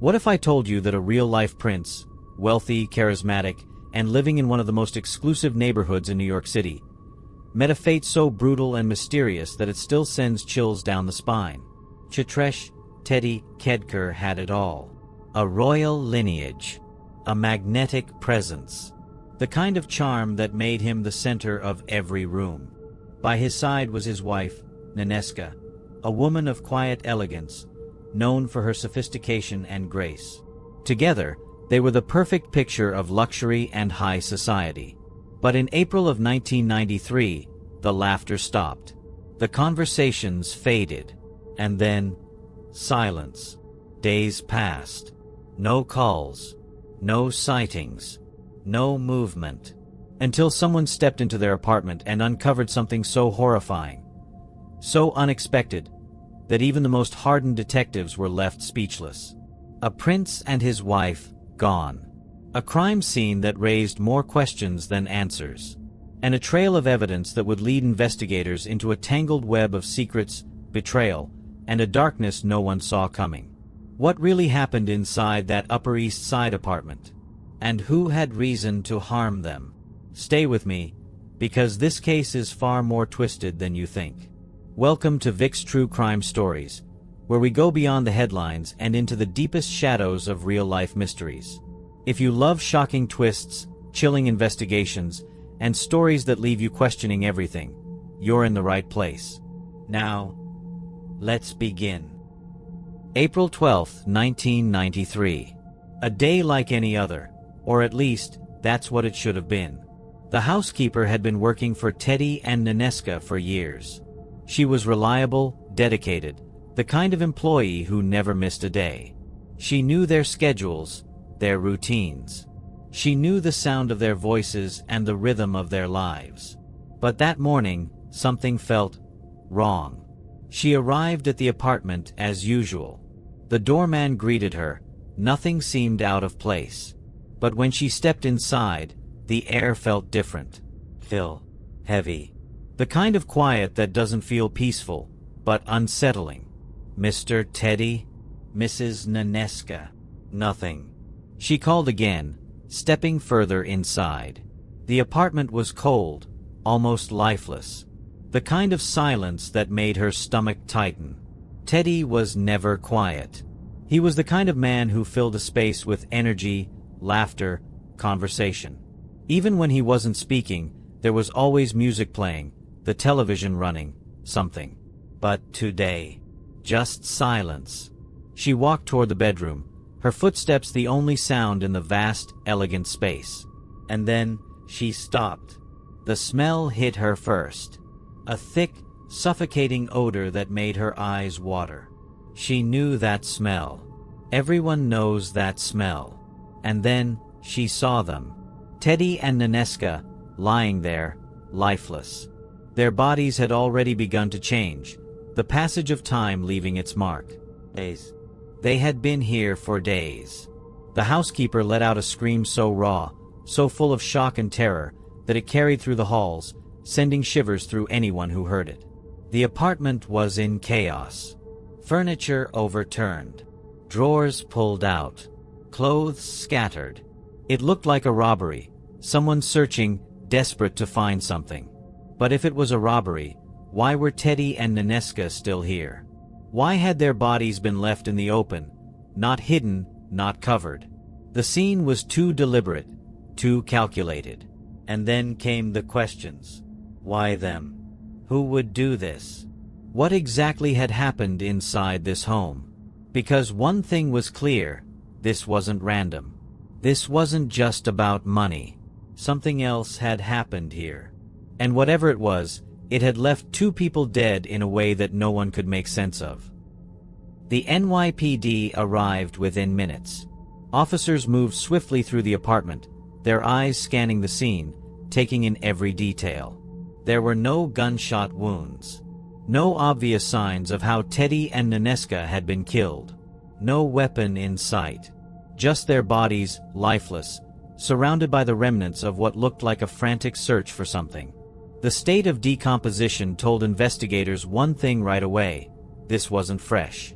What if I told you that a real-life prince, wealthy, charismatic, and living in one of the most exclusive neighborhoods in New York City, met a fate so brutal and mysterious that it still sends chills down the spine? Teddy Khedker had it all. A royal lineage, a magnetic presence, the kind of charm that made him the center of every room. By his side was his wife, Nenescha, a woman of quiet elegance, known for her sophistication and grace. Together, they were the perfect picture of luxury and high society. But in April of 1993, the laughter stopped. The conversations faded. And then, silence. Days passed. No calls. No sightings. No movement. Until someone stepped into their apartment and uncovered something so horrifying, so unexpected, that even the most hardened detectives were left speechless. A prince and his wife, gone. A crime scene that raised more questions than answers. And a trail of evidence that would lead investigators into a tangled web of secrets, betrayal, and a darkness no one saw coming. What really happened inside that Upper East Side apartment? And who had reason to harm them? Stay with me, because this case is far more twisted than you think. Welcome to Vic's True Crime Stories, where we go beyond the headlines and into the deepest shadows of real-life mysteries. If you love shocking twists, chilling investigations, and stories that leave you questioning everything, you're in the right place. Now, let's begin. April 12, 1993. A day like any other, or at least, that's what it should have been. The housekeeper had been working for Teddy and Nenescha for years. She was reliable, dedicated, the kind of employee who never missed a day. She knew their schedules, their routines. She knew the sound of their voices and the rhythm of their lives. But that morning, something felt wrong. She arrived at the apartment as usual. The doorman greeted her. Nothing seemed out of place. But when she stepped inside, the air felt different. Heavy. The kind of quiet that doesn't feel peaceful, but unsettling. Mr. Teddy? Mrs. Nenescha? Nothing. She called again, stepping further inside. The apartment was cold, almost lifeless. The kind of silence that made her stomach tighten. Teddy was never quiet. He was the kind of man who filled a space with energy, laughter, conversation. Even when he wasn't speaking, there was always music playing, the television running, something. But today, just silence. She walked toward the bedroom, her footsteps the only sound in the vast, elegant space. And then, she stopped. The smell hit her first. A thick, suffocating odor that made her eyes water. She knew that smell. Everyone knows that smell. And then, she saw them. Teddy and Nenescha, lying there, lifeless. Their bodies had already begun to change, the passage of time leaving its mark. Days. They had been here for days. The housekeeper let out a scream so raw, so full of shock and terror, that it carried through the halls, sending shivers through anyone who heard it. The apartment was in chaos. Furniture overturned. Drawers pulled out. Clothes scattered. It looked like a robbery, someone searching, desperate to find something. But if it was a robbery, why were Teddy and Nenescha still here? Why had their bodies been left in the open, not hidden, not covered? The scene was too deliberate, too calculated. And then came the questions. Why them? Who would do this? What exactly had happened inside this home? Because one thing was clear, this wasn't random. This wasn't just about money. Something else had happened here. And whatever it was, it had left two people dead in a way that no one could make sense of. The NYPD arrived within minutes. Officers moved swiftly through the apartment, their eyes scanning the scene, taking in every detail. There were no gunshot wounds. No obvious signs of how Teddy and Nenescha had been killed. No weapon in sight. Just their bodies, lifeless, surrounded by the remnants of what looked like a frantic search for something. The state of decomposition told investigators one thing right away: this wasn't fresh.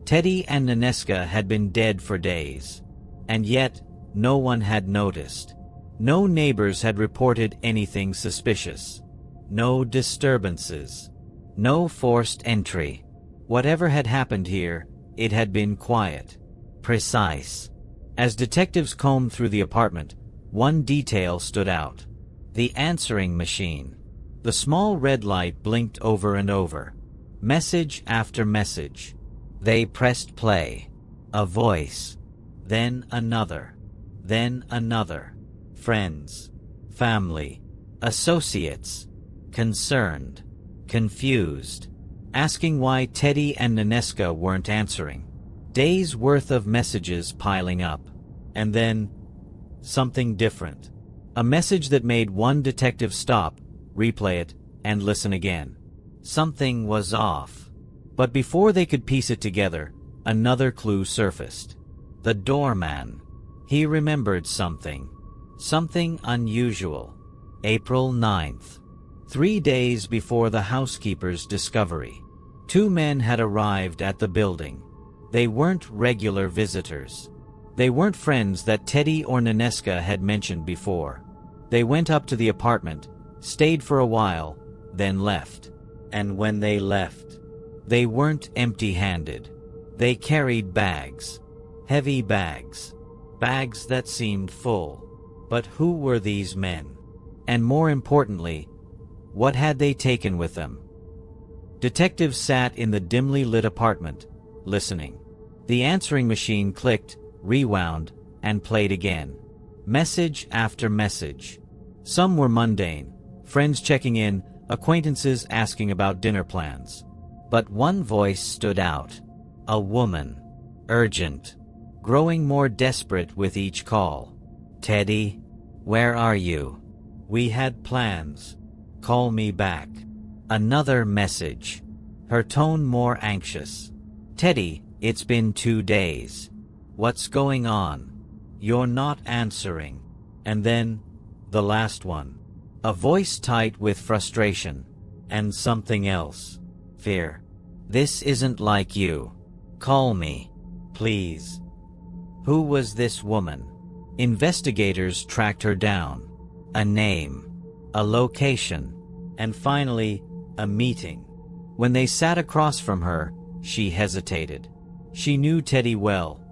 Teddy and Nenescha had been dead for days. And yet, no one had noticed. No neighbors had reported anything suspicious. No disturbances. No forced entry. Whatever had happened here, it had been quiet. Precise. As detectives combed through the apartment, one detail stood out. The answering machine. The small red light blinked over and over. Message after message. They pressed play. A voice. Then another. Then another. Friends. Family. Associates. Concerned. Confused. Asking why Teddy and Nenescha weren't answering. Days' worth of messages piling up. And then, something different. A message that made one detective stop, replay it, and listen again. Something was off. But before they could piece it together, another clue surfaced. The doorman. He remembered something. Something unusual. April 9th. 3 days before the housekeeper's discovery. 2 men had arrived at the building. They weren't regular visitors. They weren't friends that Teddy or Nenescha had mentioned before. They went up to the apartment, stayed for a while, then left. And when they left, they weren't empty-handed. They carried bags. Heavy bags. Bags that seemed full. But who were these men? And more importantly, what had they taken with them? Detectives sat in the dimly lit apartment, listening. The answering machine clicked, rewound, and played again. Message after message. Some were mundane, friends checking in, acquaintances asking about dinner plans. But one voice stood out. A woman. Urgent. Growing more desperate with each call. Teddy, where are you? We had plans. Call me back. Another message. Her tone more anxious. Teddy, it's been 2 days. What's going on? You're not answering. And then, the last one. A voice tight with frustration. And something else. Fear. This isn't like you. Call me. Please. Who was this woman? Investigators tracked her down. A name. A location. And finally, a meeting. When they sat across from her, she hesitated. She knew Teddy well.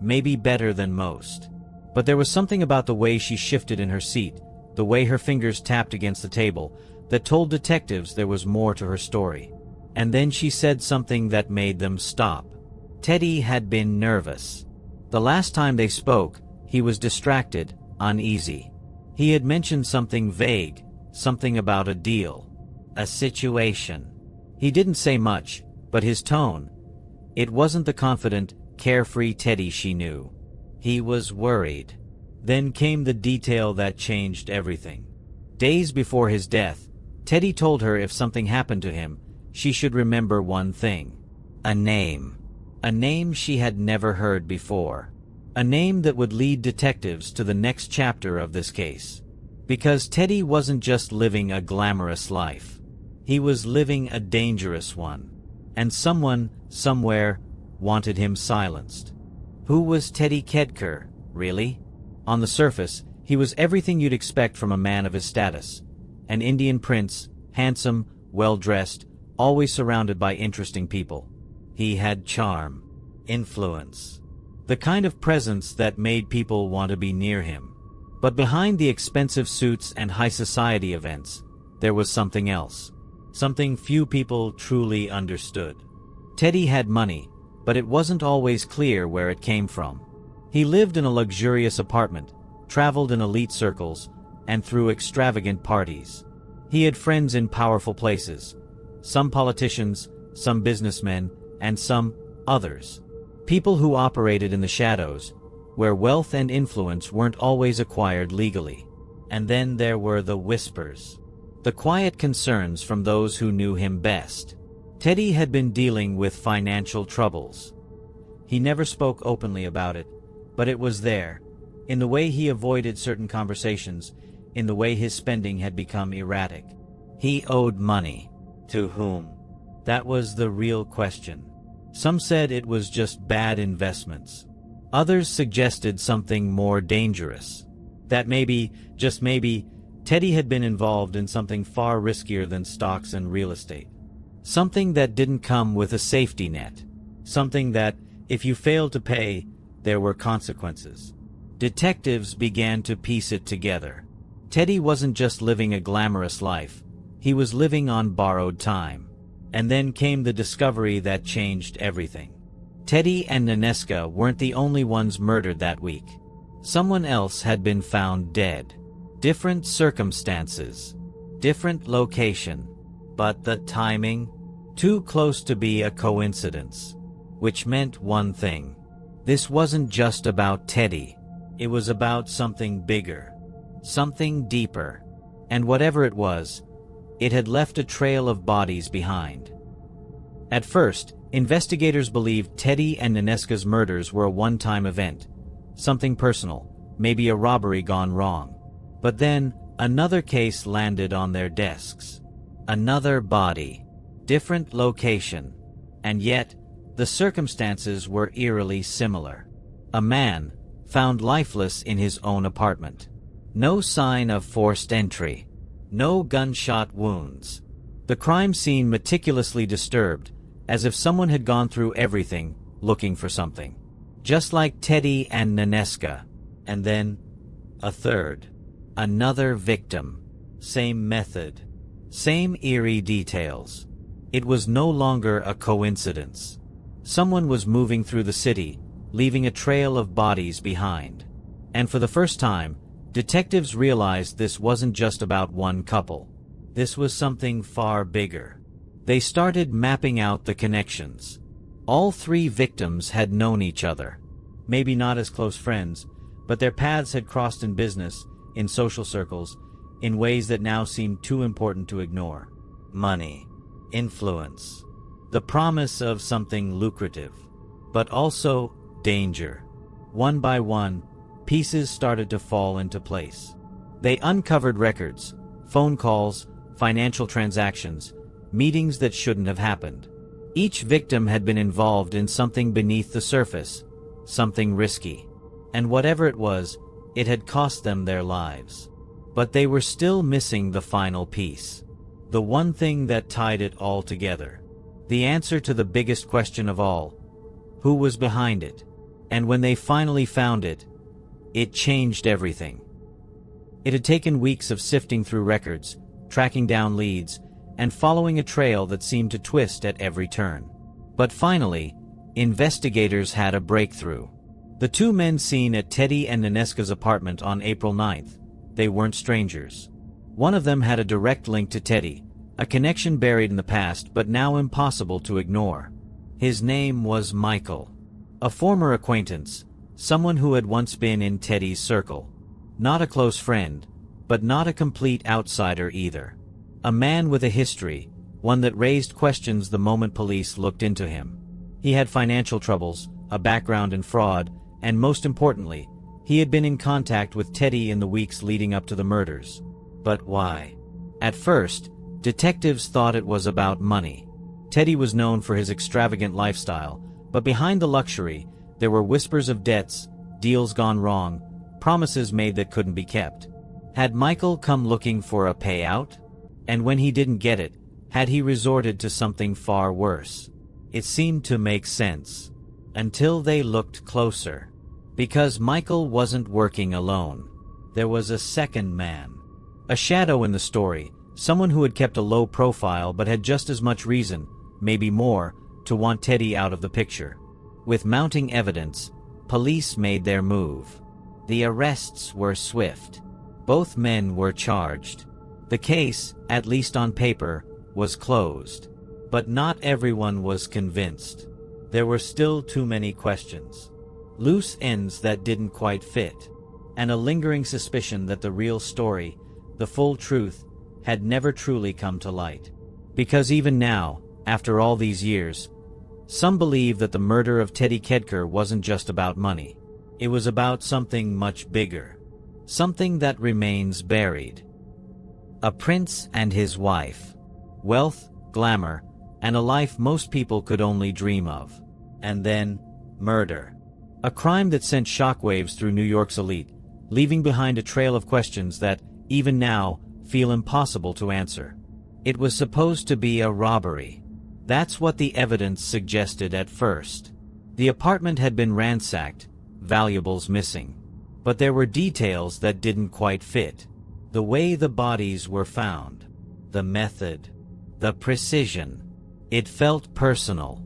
Maybe better than most. But there was something about the way she shifted in her seat, the way her fingers tapped against the table, that told detectives there was more to her story. And then she said something that made them stop. Teddy had been nervous. The last time they spoke, he was distracted, uneasy. He had mentioned something vague, something about a deal. A situation. He didn't say much, but his tone, it wasn't the confident, carefree Teddy she knew. He was worried. Then came the detail that changed everything. Days before his death, Teddy told her if something happened to him, she should remember one thing. A name. A name she had never heard before. A name that would lead detectives to the next chapter of this case. Because Teddy wasn't just living a glamorous life. He was living a dangerous one. And someone, somewhere, wanted him silenced. Who was Teddy Khedker, really? On the surface, he was everything you'd expect from a man of his status. An Indian prince, handsome, well-dressed, always surrounded by interesting people. He had charm, influence, the kind of presence that made people want to be near him. But behind the expensive suits and high society events, there was something else. Something few people truly understood. Teddy had money, but it wasn't always clear where it came from. He lived in a luxurious apartment, traveled in elite circles, and threw extravagant parties. He had friends in powerful places, some politicians, some businessmen, and some others. People who operated in the shadows, where wealth and influence weren't always acquired legally. And then there were the whispers. The quiet concerns from those who knew him best. Teddy had been dealing with financial troubles. He never spoke openly about it, but it was there, in the way he avoided certain conversations, in the way his spending had become erratic. He owed money. To whom? That was the real question. Some said it was just bad investments. Others suggested something more dangerous. That maybe, just maybe, Teddy had been involved in something far riskier than stocks and real estate. Something that didn't come with a safety net. Something that, if you failed to pay, there were consequences. Detectives began to piece it together. Teddy wasn't just living a glamorous life. He was living on borrowed time. And then came the discovery that changed everything. Teddy and Nenescha weren't the only ones murdered that week. Someone else had been found dead. Different circumstances. Different location. But the timing? Too close to be a coincidence. Which meant one thing. This wasn't just about Teddy. It was about something bigger. Something deeper. And whatever it was, it had left a trail of bodies behind. At first, investigators believed Teddy and Nenescha's murders were a one-time event. Something personal, maybe a robbery gone wrong. But then, another case landed on their desks. Another body. Different location. And yet, the circumstances were eerily similar. A man, found lifeless in his own apartment. No sign of forced entry. No gunshot wounds. The crime scene meticulously disturbed, as if someone had gone through everything, looking for something. Just like Teddy and Nenescha. And then, a third. Another victim. Same method. Same eerie details. It was no longer a coincidence. Someone was moving through the city, leaving a trail of bodies behind. And for the first time, detectives realized this wasn't just about one couple. This was something far bigger. They started mapping out the connections. All three victims had known each other. Maybe not as close friends, but their paths had crossed in business, in social circles, in ways that now seemed too important to ignore. Money. Influence. The promise of something lucrative. But also, danger. One by one, pieces started to fall into place. They uncovered records, phone calls, financial transactions, meetings that shouldn't have happened. Each victim had been involved in something beneath the surface, something risky. And whatever it was, it had cost them their lives. But they were still missing the final piece. The one thing that tied it all together. The answer to the biggest question of all. Who was behind it? And when they finally found it, it changed everything. It had taken weeks of sifting through records, tracking down leads, and following a trail that seemed to twist at every turn. But finally, investigators had a breakthrough. The two men seen at Teddy and Nenescha's apartment on April 9th, they weren't strangers. One of them had a direct link to Teddy, a connection buried in the past but now impossible to ignore. His name was Michael. A former acquaintance, someone who had once been in Teddy's circle. Not a close friend, but not a complete outsider either. A man with a history, one that raised questions the moment police looked into him. He had financial troubles, a background in fraud, and most importantly, he had been in contact with Teddy in the weeks leading up to the murders. But why? At first, detectives thought it was about money. Teddy was known for his extravagant lifestyle, but behind the luxury, there were whispers of debts, deals gone wrong, promises made that couldn't be kept. Had Michael come looking for a payout? And when he didn't get it, had he resorted to something far worse? It seemed to make sense. Until they looked closer. Because Michael wasn't working alone. There was a second man. A shadow in the story, someone who had kept a low profile but had just as much reason, maybe more, to want Teddy out of the picture. With mounting evidence, police made their move. The arrests were swift. Both men were charged. The case, at least on paper, was closed. But not everyone was convinced. There were still too many questions. Loose ends that didn't quite fit. And a lingering suspicion that the real story, the full truth, had never truly come to light. Because even now, after all these years, some believe that the murder of Teddy Khedker wasn't just about money. It was about something much bigger. Something that remains buried. A prince and his wife. Wealth, glamour, and a life most people could only dream of. And then, murder. A crime that sent shockwaves through New York's elite, leaving behind a trail of questions that, even now, feel impossible to answer. It was supposed to be a robbery. That's what the evidence suggested at first. The apartment had been ransacked, valuables missing. But there were details that didn't quite fit. The way the bodies were found. The method. The precision. It felt personal.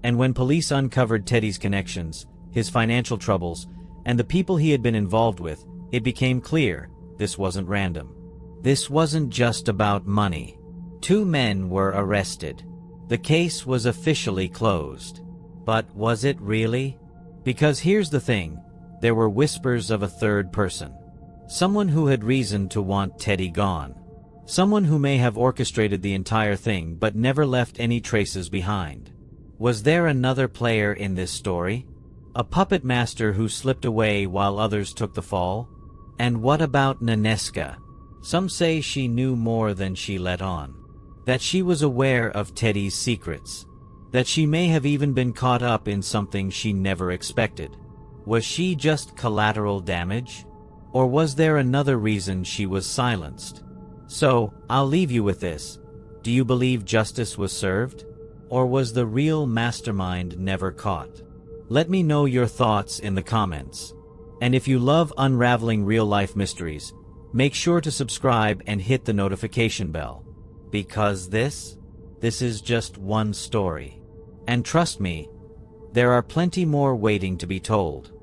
And when police uncovered Teddy's connections, his financial troubles, and the people he had been involved with, it became clear this wasn't random. This wasn't just about money. 2 men were arrested. The case was officially closed. But was it really? Because here's the thing, there were whispers of a third person. Someone who had reason to want Teddy gone. Someone who may have orchestrated the entire thing but never left any traces behind. Was there another player in this story? A puppet master who slipped away while others took the fall? And what about Nenescha? Some say she knew more than she let on. That she was aware of Teddy's secrets. That she may have even been caught up in something she never expected. Was she just collateral damage? Or was there another reason she was silenced? So, I'll leave you with this. Do you believe justice was served? Or was the real mastermind never caught? Let me know your thoughts in the comments. And if you love unraveling real-life mysteries, make sure to subscribe and hit the notification bell. Because this is just one story. And trust me, there are plenty more waiting to be told.